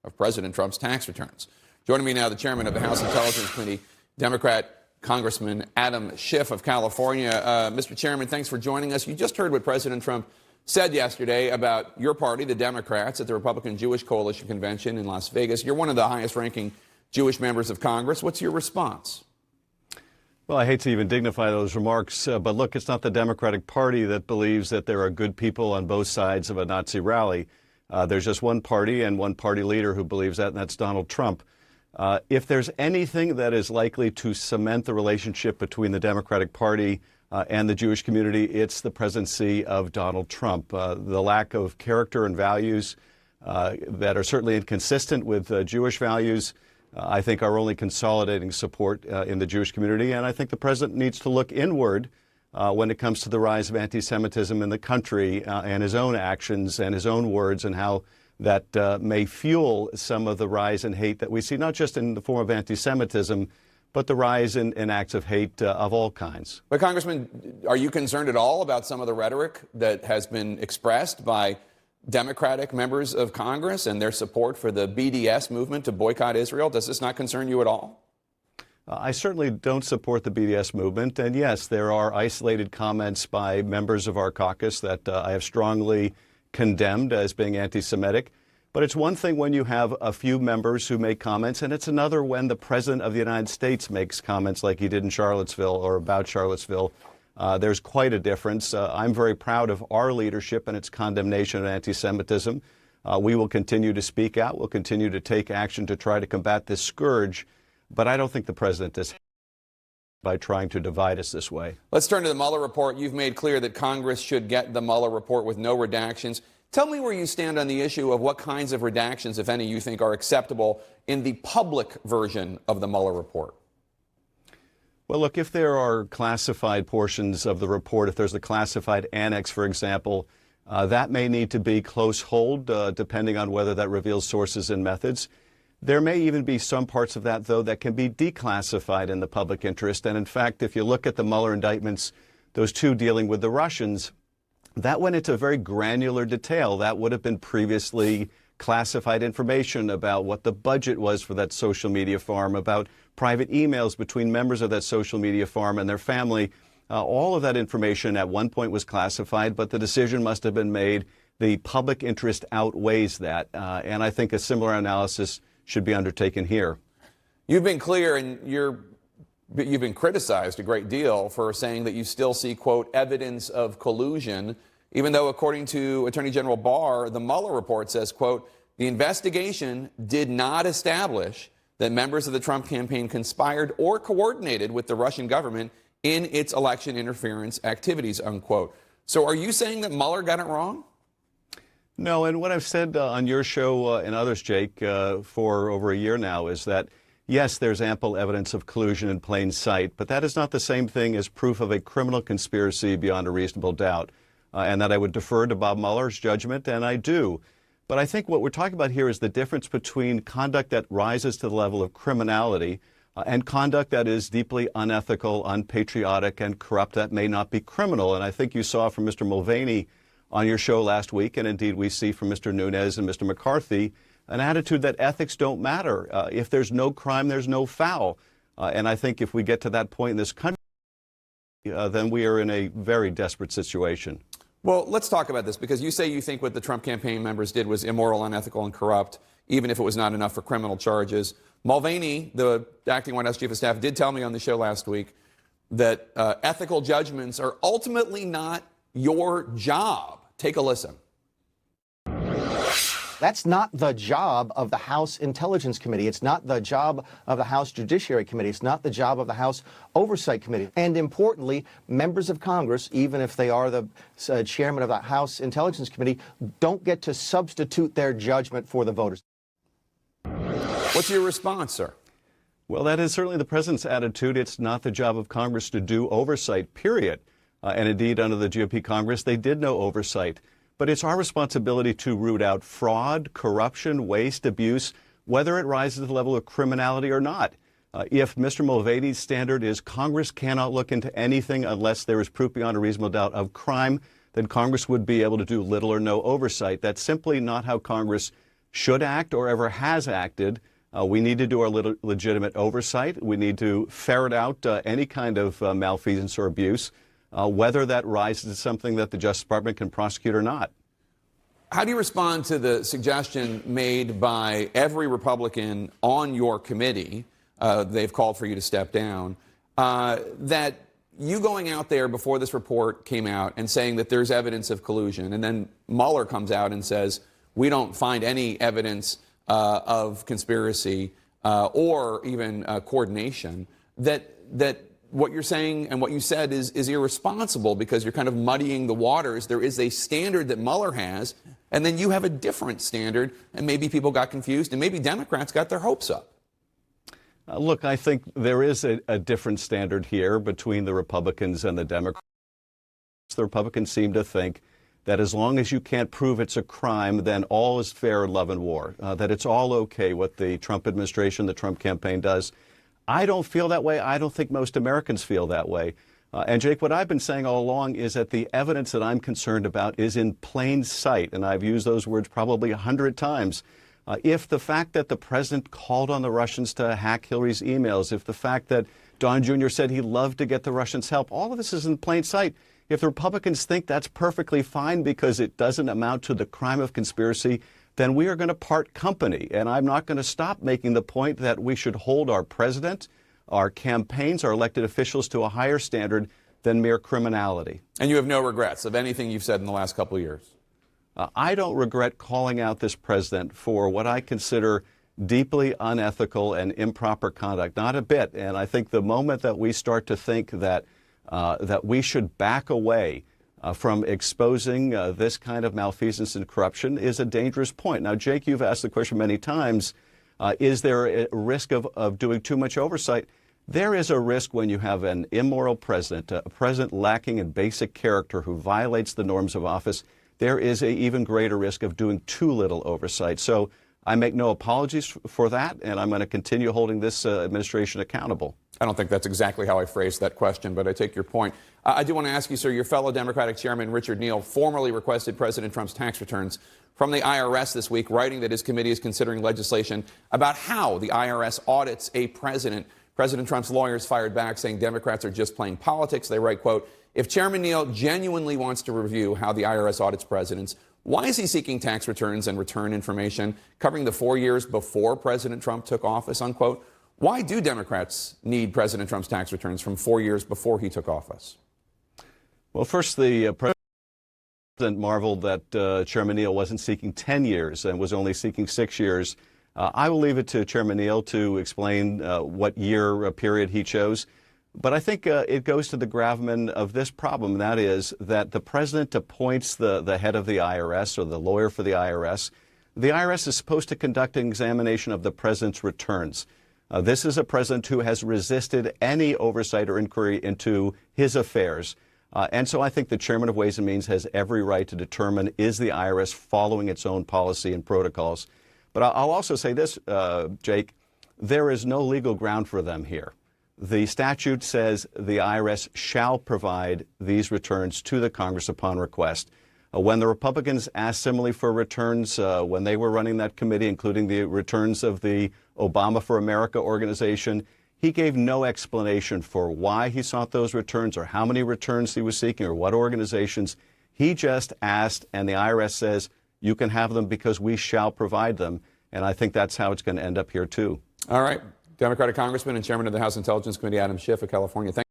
of President Trump's tax returns. Joining me now, the chairman of the House Intelligence Committee, Democrat Congressman Adam Schiff of California. Mr. Chairman, thanks for joining us. You just heard what President Trump said yesterday about your party, the Democrats, at the Republican Jewish Coalition Convention in Las Vegas. You're one of the highest-ranking Jewish members of Congress. What's your response? Well, I hate to even dignify those remarks, but look, it's not the Democratic Party that believes that there are good people on both sides of a Nazi rally. There's just one party and one party leader who believes that, and that's Donald Trump. If there's anything that is likely to cement the relationship between the Democratic Party and the Jewish community, it's the presidency of Donald Trump. The lack of character and values that are certainly inconsistent with Jewish values, I think, are only consolidating support in the Jewish community. And I think the president needs to look inward when it comes to the rise of anti-Semitism in the country and his own actions and his own words and how that may fuel some of the rise in hate that we see, not just in the form of anti-Semitism, but the rise in acts of hate of all kinds. But, Congressman, are you concerned at all about some of the rhetoric that has been expressed by Democratic members of Congress and their support for the BDS movement to boycott Israel? Does this not concern you at all? I certainly don't support the BDS movement. And yes, there are isolated comments by members of our caucus that I have strongly condemned as being anti-Semitic. But it's one thing when you have a few members who make comments, and it's another when the President of the United States makes comments like he did in Charlottesville or about Charlottesville. There's quite a difference. I'm very proud of our leadership and its condemnation of anti-Semitism. We will continue to speak out. We'll continue to take action to try to combat this scourge. But I don't think the President is by trying to divide us this way. Let's turn to the Mueller report. You've made clear that Congress should get the Mueller report with no redactions. Tell me where you stand on the issue of what kinds of redactions, if any, you think are acceptable in the public version of the Mueller report. Well, look, if there are classified portions of the report, if there's a classified annex, for example, that may need to be close hold, depending on whether that reveals sources and methods. There may even be some parts of that, though, that can be declassified in the public interest. And in fact, if you look at the Mueller indictments, those two dealing with the Russians, that went into very granular detail. That would have been previously classified information about what the budget was for that social media farm, about private emails between members of that social media farm and their family. All of that information at one point was classified, but the decision must have been made. The public interest outweighs that. And I think a similar analysis should be undertaken here. You've been clear, and you've been criticized a great deal for saying that you still see, quote, evidence of collusion, even though, according to Attorney General Barr, the Mueller report says, quote, the investigation did not establish that members of the Trump campaign conspired or coordinated with the Russian government in its election interference activities, unquote. So are you saying that Mueller got it wrong? No, and what I've said on your show and others, Jake, for over a year now is that, yes, there's ample evidence of collusion in plain sight, but that is not the same thing as proof of a criminal conspiracy beyond a reasonable doubt, and that I would defer to Bob Mueller's judgment, and I do. But I think what we're talking about here is the difference between conduct that rises to the level of criminality and conduct that is deeply unethical, unpatriotic, and corrupt that may not be criminal. And I think you saw from Mr. Mulvaney on your show last week, and indeed we see from Mr. Nunes and Mr. McCarthy, an attitude that ethics don't matter. If there's no crime, there's no foul. And I think if we get to that point in this country, then we are in a very desperate situation. Well, let's talk about this, because you say you think what the Trump campaign members did was immoral, unethical, and corrupt, even if it was not enough for criminal charges. Mulvaney, the acting White House chief of staff, did tell me on the show last week that ethical judgments are ultimately not your job. Take a listen. That's not the job of the House Intelligence Committee. It's not the job of the House Judiciary Committee. It's not the job of the House Oversight Committee. And importantly, members of Congress, even if they are the chairman of the House Intelligence Committee, don't get to substitute their judgment for the voters. What's your response, sir? Well, that is certainly the president's attitude. It's not the job of Congress to do oversight, period. And indeed, under the GOP Congress, they did no oversight. But it's our responsibility to root out fraud, corruption, waste, abuse, whether it rises to the level of criminality or not. If Mr. Mulvaney's standard is Congress cannot look into anything unless there is proof beyond a reasonable doubt of crime, then Congress would be able to do little or no oversight. That's simply not how Congress should act or ever has acted, we need to do our legitimate oversight. We need to ferret out any kind of malfeasance or abuse, whether that rises to something that the Justice Department can prosecute or not. How do you respond to the suggestion made by every Republican on your committee, they've called for you to step down, that you going out there before this report came out and saying that there's evidence of collusion, and then Mueller comes out and says, we don't find any evidence of conspiracy or even coordination, that what you're saying and what you said is irresponsible because you're kind of muddying the waters. There is a standard that Mueller has, and then you have a different standard, and maybe people got confused, and maybe Democrats got their hopes up. Look, I think there is a different standard here between the Republicans and the Democrats. The Republicans seem to think that as long as you can't prove it's a crime, then all is fair in love and war, that it's all okay what the Trump administration, the Trump campaign does. I don't feel that way. I don't think most Americans feel that way. And Jake, what I've been saying all along is that the evidence that I'm concerned about is in plain sight, and I've used those words probably 100 times. If the fact that the president called on the Russians to hack Hillary's emails, if the fact that Don Jr. said he loved to get the Russians help, all of this is in plain sight. If the Republicans think that's perfectly fine because it doesn't amount to the crime of conspiracy, then we are going to part company. And I'm not going to stop making the point that we should hold our president, our campaigns, our elected officials to a higher standard than mere criminality. And you have no regrets of anything you've said in the last couple of years? I don't regret calling out this president for what I consider deeply unethical and improper conduct, not a bit. And I think the moment that we start to think that we should back away from exposing this kind of malfeasance and corruption is a dangerous point. Now, Jake, you've asked the question many times, is there a risk of doing too much oversight? There is a risk when you have an immoral president, a president lacking in basic character who violates the norms of office. There is an even greater risk of doing too little oversight. So I make no apologies for that, and I'm going to continue holding this administration accountable. I don't think that's exactly how I phrased that question, but I take your point. I do want to ask you, sir, your fellow Democratic Chairman Richard Neal formally requested President Trump's tax returns from the IRS this week, writing that his committee is considering legislation about how the IRS audits a president. President Trump's lawyers fired back, saying Democrats are just playing politics. They write, quote, if Chairman Neal genuinely wants to review how the IRS audits presidents, why is he seeking tax returns and return information covering the 4 years before President Trump took office, unquote? Why do Democrats need President Trump's tax returns from 4 years before he took office? Well, first, the president marveled that Chairman Neal wasn't seeking 10 years and was only seeking 6 years. I will leave it to Chairman Neal to explain what year period he chose. But I think it goes to the gravamen of this problem, and that is that the president appoints the head of the IRS or the lawyer for the IRS. The IRS is supposed to conduct an examination of the president's returns. This is a president who has resisted any oversight or inquiry into his affairs. And so I think the chairman of Ways and Means has every right to determine, is the IRS following its own policy and protocols? But I'll also say this, Jake, there is no legal ground for them here. The statute says the IRS shall provide these returns to the Congress upon request. When the Republicans asked similarly for returns when they were running that committee, including the returns of the Obama for America organization, he gave no explanation for why he sought those returns or how many returns he was seeking or what organizations. He just asked, and the IRS says, you can have them because we shall provide them. And I think that's how it's going to end up here, too. All right. Democratic Congressman and Chairman of the House Intelligence Committee, Adam Schiff of California.